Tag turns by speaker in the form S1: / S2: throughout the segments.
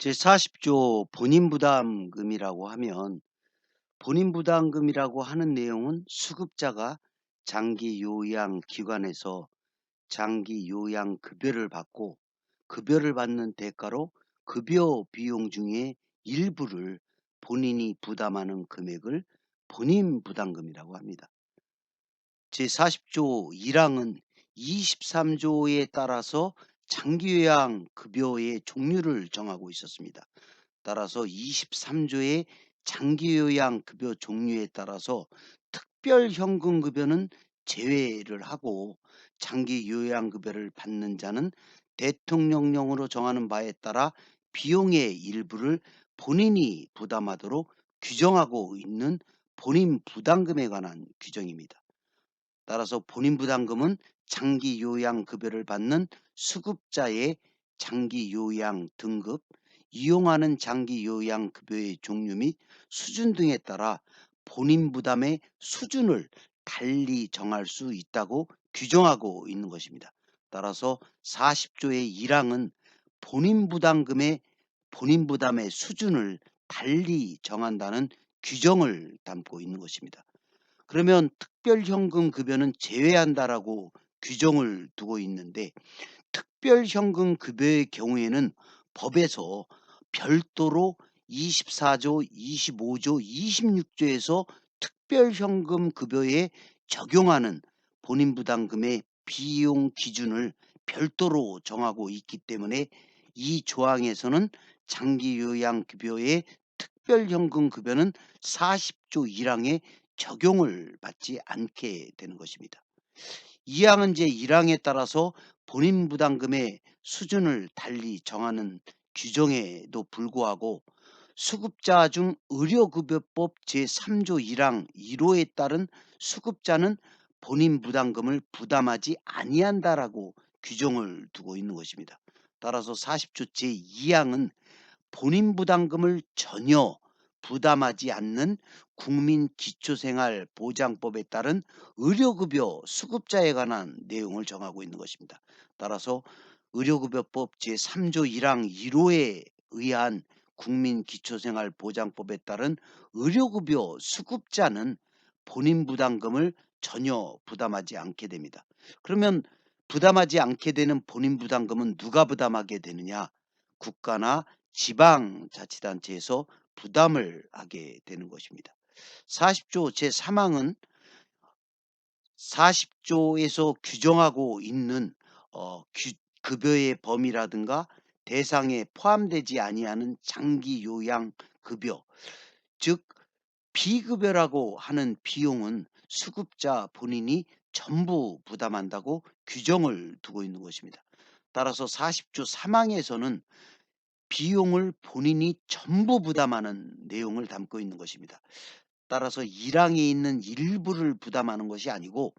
S1: 제40조 본인부담금이라고 하면 본인부담금이라고 하는 내용은 수급자가 장기 요양 기관에서 장기 요양 급여를 받고 급여를 받는 대가로 급여 비용 중에 일부를 본인이 부담하는 금액을 본인부담금이라고 합니다. 제40조 1항은 23조에 따라서 장기요양 급여의 종류를 정하고 있었습니다. 따라서 23조의 장기요양급여 종류에 따라서 특별현금급여는 제외를 하고 장기요양급여를 받는 자는 대통령령으로 정하는 바에 따라 비용의 일부를 본인이 부담하도록 규정하고 있는 본인부담금에 관한 규정입니다. 따라서 본인부담금은 장기요양급여를 받는 수급자의 장기요양 등급, 이용하는 장기요양급여의 종류 및 수준 등에 따라 본인 부담의 수준을 달리 정할 수 있다고 규정하고 있는 것입니다. 따라서 40조의 1항은 본인 부담의 수준을 달리 정한다는 규정을 담고 있는 것입니다. 그러면 특별현금 급여는 제외한다라고 규정을 두고 있는데, 특별현금 급여의 경우에는 법에서 별도로 24조, 25조, 26조에서 특별현금 급여에 적용하는 본인부담금의 비용 기준을 별도로 정하고 있기 때문에 이 조항에서는 장기요양급여의 특별현금 급여는 40조 1항에 적용을 받지 않게 되는 것입니다. 2항은 제1항에 따라서 본인 부담금의 수준을 달리 정하는 규정에도 불구하고 수급자 중 의료급여법 제3조 1항 1호에 따른 수급자는 본인 부담금을 부담하지 아니한다라고 규정을 두고 있는 것입니다. 따라서 40조 제2항은 본인 부담금을 전혀 부담하지 않는 국민기초생활보장법에 따른 의료급여 수급자에 관한 내용을 정하고 있는 것입니다. 따라서 의료급여법 제3조 1항 1호에 의한 국민기초생활보장법에 따른 의료급여 수급자는 본인 부담금을 전혀 부담하지 않게 됩니다. 그러면 부담하지 않게 되는 본인 부담금은 누가 부담하게 되느냐? 국가나 지방자치단체에서 부담을 하게 되는 것입니다. 40조 제3항은 40조에서 규정하고 있는 급여의 범위라든가 대상에 포함되지 아니하는 장기요양급여, 즉 비급여라고 하는 비용은 수급자 본인이 전부 부담한다고 규정을 두고 있는 것입니다. 따라서 40조 3항에서는 비용을 본인이 전부 부담하는 내용을 담고 있는 것입니다. 따라서 1항에 있는 일부를 부담하는 것이 아니고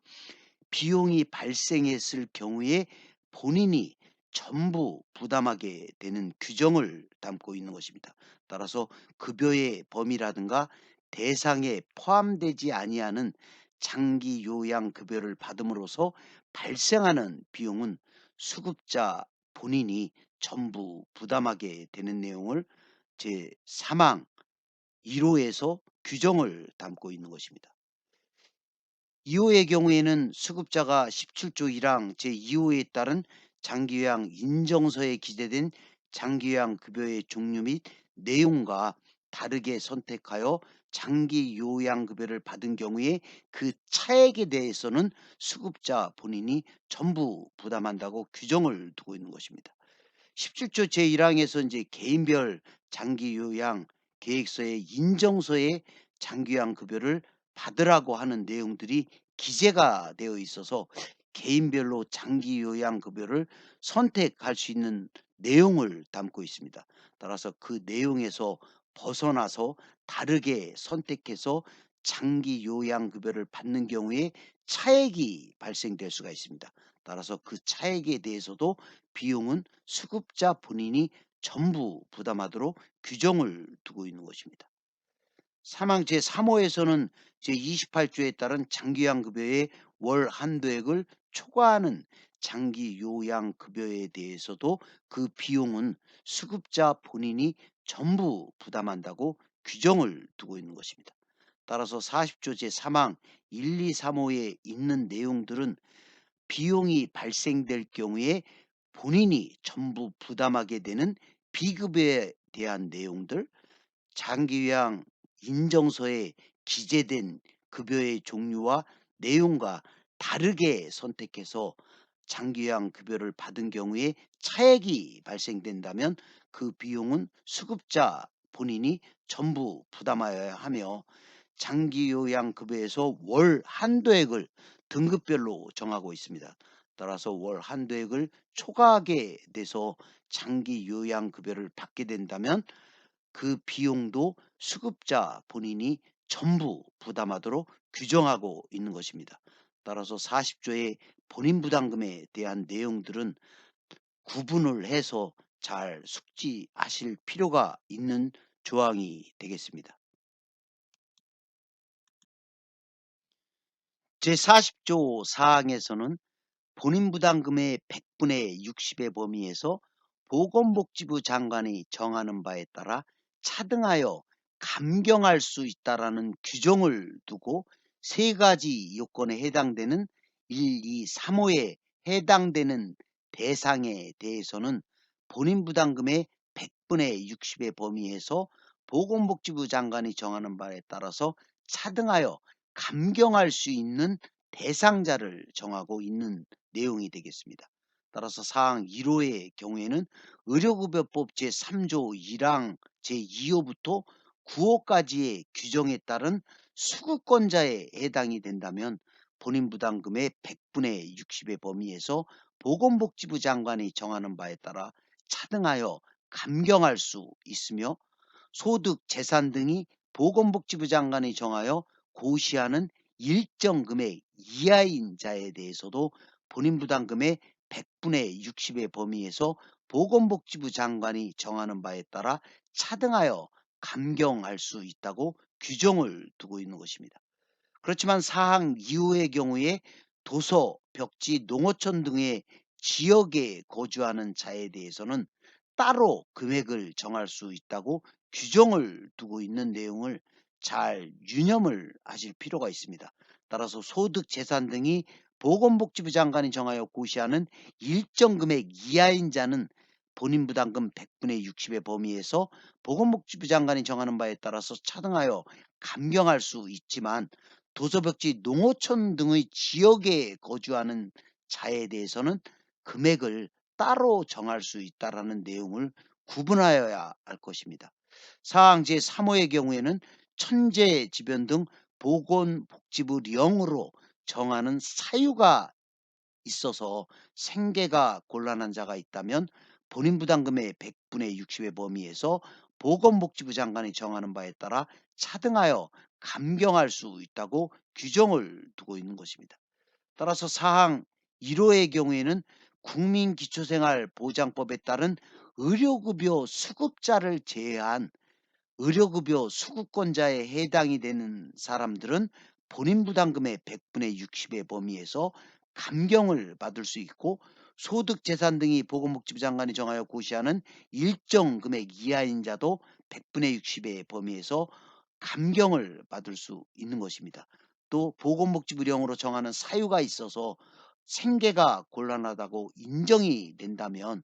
S1: 비용이 발생했을 경우에 본인이 전부 부담하게 되는 규정을 담고 있는 것입니다. 따라서 급여의 범위라든가 대상에 포함되지 아니하는 장기 요양 급여를 받음으로써 발생하는 비용은 수급자 본인이 전부 부담하게 되는 내용을 제3항 1호에서 규정을 담고 있는 것입니다. 2호의 경우에는 수급자가 17조 1항 제2호에 따른 장기요양 인정서에 기재된 장기요양 급여의 종류 및 내용과 다르게 선택하여 장기요양 급여를 받은 경우에 그 차액에 대해서는 수급자 본인이 전부 부담한다고 규정을 두고 있는 것입니다. 17조 제1항에서 이제 개인별 장기요양 계획서의 인정서에 장기요양 급여를 받으라고 하는 내용들이 기재가 되어 있어서 개인별로 장기요양 급여를 선택할 수 있는 내용을 담고 있습니다. 따라서 그 내용에서 벗어나서 다르게 선택해서 장기요양 급여를 받는 경우에 차액이 발생될 수가 있습니다. 따라서 그 차액에 대해서도 비용은 수급자 본인이 전부 부담하도록 규정을 두고 있는 것입니다. 사망 제3호에서는 제28조에 따른 장기요양급여의 월 한도액을 초과하는 장기 요양 급여에 대해서도 그 비용은 수급자 본인이 전부 부담한다고 규정을 두고 있는 것입니다. 따라서 40조 제3항 1, 2, 3호에 있는 내용들은 비용이 발생될 경우에 본인이 전부 부담하게 되는 비급여에 대한 내용들, 장기요양 인정서에 기재된 급여의 종류와 내용과 다르게 선택해서 장기요양 급여를 받은 경우에 차액이 발생된다면 그 비용은 수급자 본인이 전부 부담하여야 하며, 장기요양 급여에서 월 한도액을 등급별로 정하고 있습니다. 따라서 월 한도액을 초과하게 돼서 장기요양 급여를 받게 된다면 그 비용도 수급자 본인이 전부 부담하도록 규정하고 있는 것입니다. 따라서 40조의 본인 부담금에 대한 내용들은 구분을 해서 잘 숙지하실 필요가 있는 조항이 되겠습니다. 제40조 사항에서는 본인 부담금의 100분의 60의 범위에서 보건복지부 장관이 정하는 바에 따라 차등하여 감경할 수 있다라는 규정을 두고 세 가지 요건에 해당되는 1, 2, 3호에 해당되는 대상에 대해서는 본인 부담금의 100분의 60의 범위에서 보건복지부 장관이 정하는 바에 따라서 차등하여 감경할 수 있는 대상자를 정하고 있는 내용이 되겠습니다. 따라서 사항 1호의 경우에는 의료급여법 제3조 1항 제2호부터 9호까지의 규정에 따른 수급권자에 해당이 된다면 본인 부담금의 100분의 60의 범위에서 보건복지부 장관이 정하는 바에 따라 차등하여 감경할 수 있으며, 소득, 재산 등이 보건복지부 장관이 정하여 고시하는 일정 금액 이하인 자에 대해서도 본인 부담금의 100분의 60의 범위에서 보건복지부 장관이 정하는 바에 따라 차등하여 감경할 수 있다고 규정을 두고 있는 것입니다. 그렇지만 사항 2호의 경우에 도서, 벽지, 농어촌 등의 지역에 거주하는 자에 대해서는 따로 금액을 정할 수 있다고 규정을 두고 있는 내용을 잘 유념을 하실 필요가 있습니다. 따라서 소득, 재산 등이 보건복지부 장관이 정하여 고시하는 일정 금액 이하인 자는 본인 부담금 100분의 60의 범위에서 보건복지부 장관이 정하는 바에 따라서 차등하여 감경할 수 있지만, 도서벽지, 농어촌 등의 지역에 거주하는 자에 대해서는 금액을 따로 정할 수 있다라는 내용을 구분하여야 할 것입니다. 사항 제3호의 경우에는 천재지변 등 보건복지부령으로 정하는 사유가 있어서 생계가 곤란한 자가 있다면 본인 부담금의 100분의 60의 범위에서 보건복지부 장관이 정하는 바에 따라 차등하여 감경할 수 있다고 규정을 두고 있는 것입니다. 따라서 사항 1호의 경우에는 국민기초생활보장법에 따른 의료급여 수급자를 제외한 의료급여 수급권자에 해당이 되는 사람들은 본인 부담금의 100분의 60의 범위에서 감경을 받을 수 있고, 소득, 재산 등이 보건복지부 장관이 정하여 고시하는 일정 금액 이하인 자도 100분의 60의 범위에서 감경을 받을 수 있는 것입니다. 또 보건복지부령으로 정하는 사유가 있어서 생계가 곤란하다고 인정이 된다면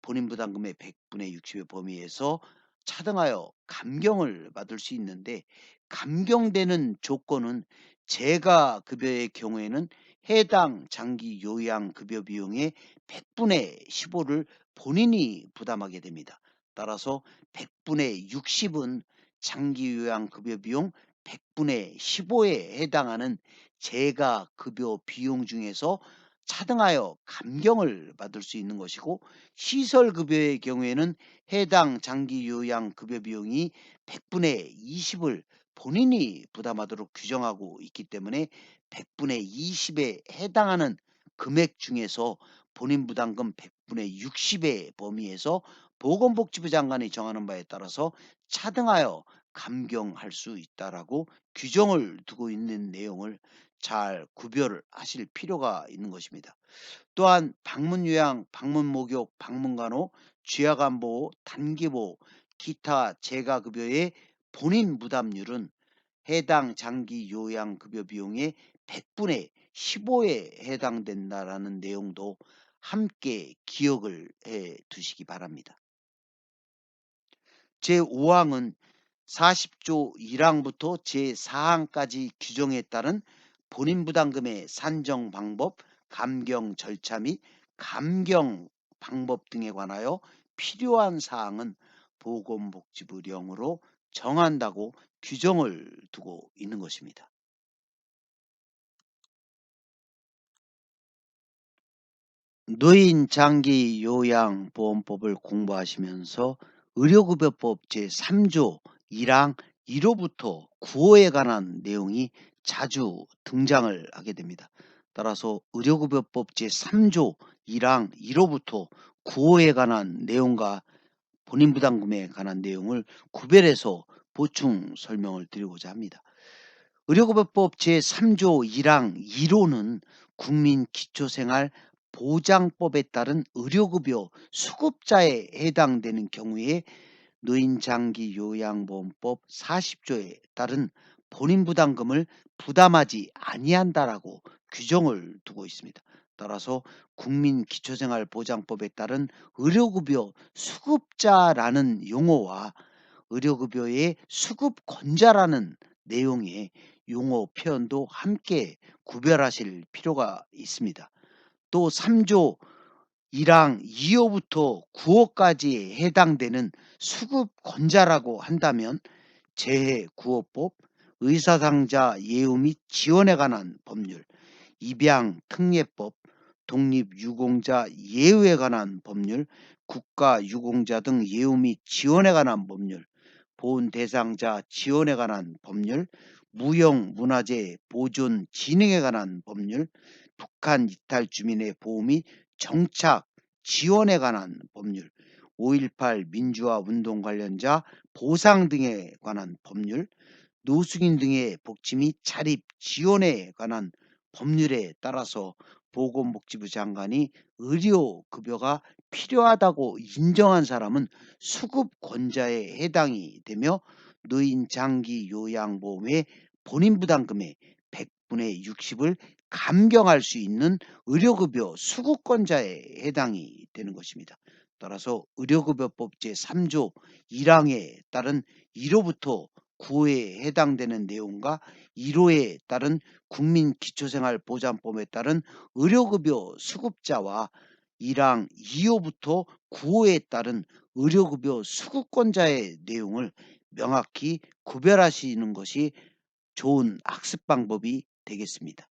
S1: 본인 부담금의 100분의 60의 범위에서 차등하여 감경을 받을 수 있는데, 감경되는 조건은 재가 급여의 경우에는 해당 장기 요양 급여 비용의 100분의 15를 본인이 부담하게 됩니다. 따라서 100분의 60은 장기 요양 급여 비용 100분의 15에 해당하는 재가 급여 비용 중에서 차등하여 감경을 받을 수 있는 것이고, 시설급여의 경우에는 해당 장기요양급여 비용이 100분의 20을 본인이 부담하도록 규정하고 있기 때문에 100분의 20에 해당하는 금액 중에서 본인 부담금 100분의 60의 범위에서 보건복지부 장관이 정하는 바에 따라서 차등하여 감경할 수 있다라고 규정을 두고 있는 내용을 잘 구별을 하실 필요가 있는 것입니다. 또한 방문 요양, 방문 목욕, 방문 간호, 취약 안보, 단기 보호, 기타 재가 급여의 본인 부담률은 해당 장기 요양 급여 비용의 100분의 15에 해당된다라는 내용도 함께 기억을 해 두시기 바랍니다. 제5항은 40조 1항부터 제4항까지 규정에 따른 본인 부담금의 산정 방법, 감경 절차 및 감경 방법 등에 관하여 필요한 사항은 보건복지부령으로 정한다고 규정을 두고 있는 것입니다. 노인 장기 요양 보험법을 공부하시면서 의료급여법 제3조 1항 1호부터 9호에 관한 내용이 자주 등장을 하게 됩니다. 따라서 의료급여법 제3조 1항 1호부터 9호에 관한 내용과 본인부담금에 관한 내용을 구별해서 보충 설명을 드리고자 합니다. 의료급여법 제3조 1항 1호는 국민기초생활 보장법에 따른 의료급여 수급자에 해당되는 경우에 노인장기요양보험법 40조에 따른 본인부담금을 부담하지 아니한다라고 규정을 두고 있습니다. 따라서 국민기초생활보장법에 따른 의료급여 수급자라는 용어와 의료급여의 수급권자라는 내용의 용어 표현도 함께 구별하실 필요가 있습니다. 또 3조 1항 2호부터 9호까지에 해당되는 수급권자라고 한다면 재해구호법, 의사상자 예우 및 지원에 관한 법률, 입양특례법, 독립유공자 예우에 관한 법률, 국가유공자 등 예우 및 지원에 관한 법률, 보훈 대상자 지원에 관한 법률, 무형문화재 보존 진흥에 관한 법률, 북한 이탈 주민의 보호 및 정착 지원에 관한 법률, 5.18 민주화 운동 관련자 보상 등에 관한 법률, 노숙인 등의 복지 및 자립 지원에 관한 법률에 따라서 보건복지부 장관이 의료급여가 필요하다고 인정한 사람은 수급권자에 해당이 되며 노인장기요양보험의 본인부담금의 100분의 60을 감경할 수 있는 의료급여 수급권자에 해당이 되는 것입니다. 따라서 의료급여법 제3조 1항에 따른 1호부터 9호에 해당되는 내용과 1호에 따른 국민기초생활보장법에 따른 의료급여 수급자와 1항 2호부터 9호에 따른 의료급여 수급권자의 내용을 명확히 구별하시는 것이 좋은 학습 방법이 되겠습니다.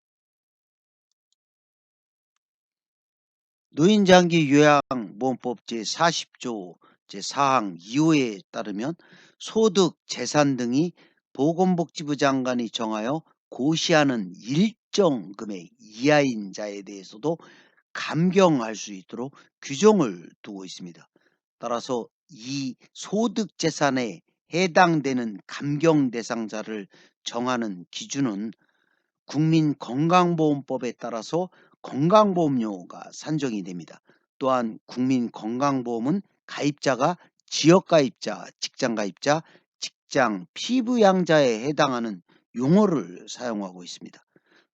S1: 노인장기요양보험법 제40조 제4항 2호에 따르면 소득, 재산 등이 보건복지부 장관이 정하여 고시하는 일정 금액 이하인 자에 대해서도 감경할 수 있도록 규정을 두고 있습니다. 따라서 이 소득 재산에 해당되는 감경 대상자를 정하는 기준은 국민건강보험법에 따라서 건강보험료가 산정이 됩니다. 또한 국민건강보험은 가입자가 지역가입자, 직장가입자, 직장 피부양자에 해당하는 용어를 사용하고 있습니다.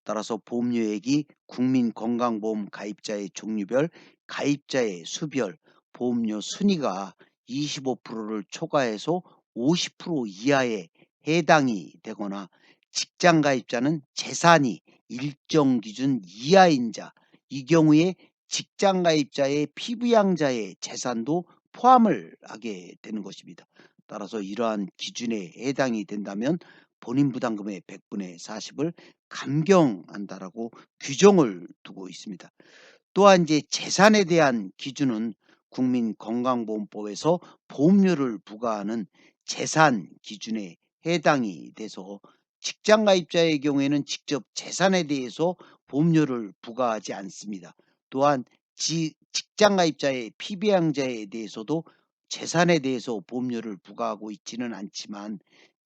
S1: 따라서 보험료액이 국민건강보험 가입자의 종류별, 가입자의 수별, 보험료 순위가 25%를 초과해서 50% 이하에 해당이 되거나 직장 가입자는 재산이 일정 기준 이하인 자, 이 경우에 직장 가입자의 피부양자의 재산도 포함을 하게 되는 것입니다. 따라서 이러한 기준에 해당이 된다면 본인 부담금의 100분의 40을 감경한다라고 규정을 두고 있습니다. 또한 이제 재산에 대한 기준은 국민건강보험법에서 보험료를 부과하는 재산 기준에 해당이 돼서 직장 가입자의 경우에는 직접 재산에 대해서 보험료를 부과하지 않습니다. 또한 직장 가입자의 피부양자에 대해서도 재산에 대해서 보험료를 부과하고 있지는 않지만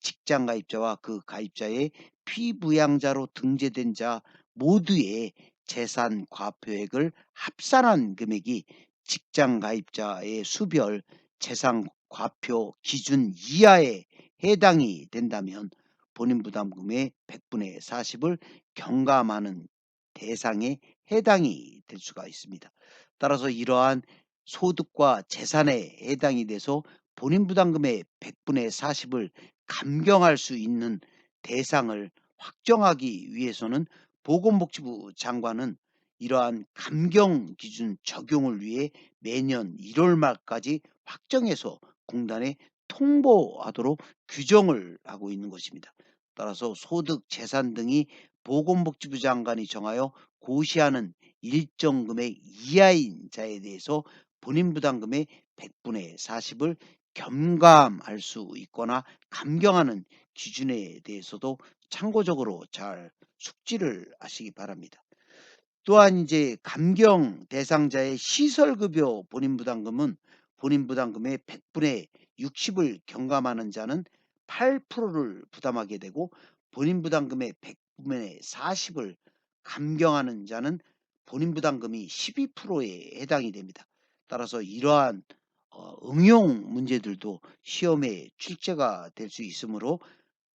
S1: 직장 가입자와 그 가입자의 피부양자로 등재된 자 모두의 재산 과표액을 합산한 금액이 직장 가입자의 수별 재산 과표 기준 이하에 해당이 된다면 본인 부담금의 100분의 40을 경감하는 대상에 해당이 될 수가 있습니다. 따라서 이러한 소득과 재산에 해당이 돼서 본인 부담금의 100분의 40을 감경할 수 있는 대상을 확정하기 위해서는 보건복지부 장관은 이러한 감경 기준 적용을 위해 매년 1월 말까지 확정해서 공단에 통보하도록 규정을 하고 있는 것입니다. 따라서 소득, 재산 등이 보건복지부 장관이 정하여 고시하는 일정 금액 이하인 자에 대해서 본인 부담금의 100분의 40을 겸감할 수 있거나 감경하는 기준에 대해서도 참고적으로 잘 숙지를 하시기 바랍니다. 또한 이제 감경 대상자의 시설급여 본인 부담금은 본인 부담금의 100분의 60을 경감하는 자는 8%를 부담하게 되고 본인 부담금의 100분의 40을 감경하는 자는 본인 부담금이 12%에 해당이 됩니다. 따라서 이러한 응용 문제들도 시험에 출제가 될 수 있으므로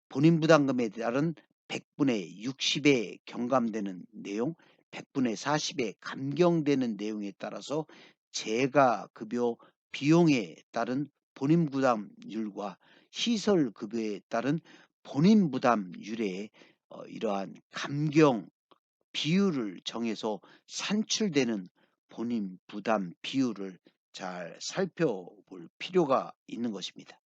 S1: 본인 부담금에 따른 100분의 60에 경감되는 내용, 100분의 40에 감경되는 내용에 따라서 재가 급여 비용에 따른 본인 부담률과 시설 급여에 따른 본인 부담률에 이러한 감경 비율을 정해서 산출되는 본인 부담 비율을 잘 살펴볼 필요가 있는 것입니다.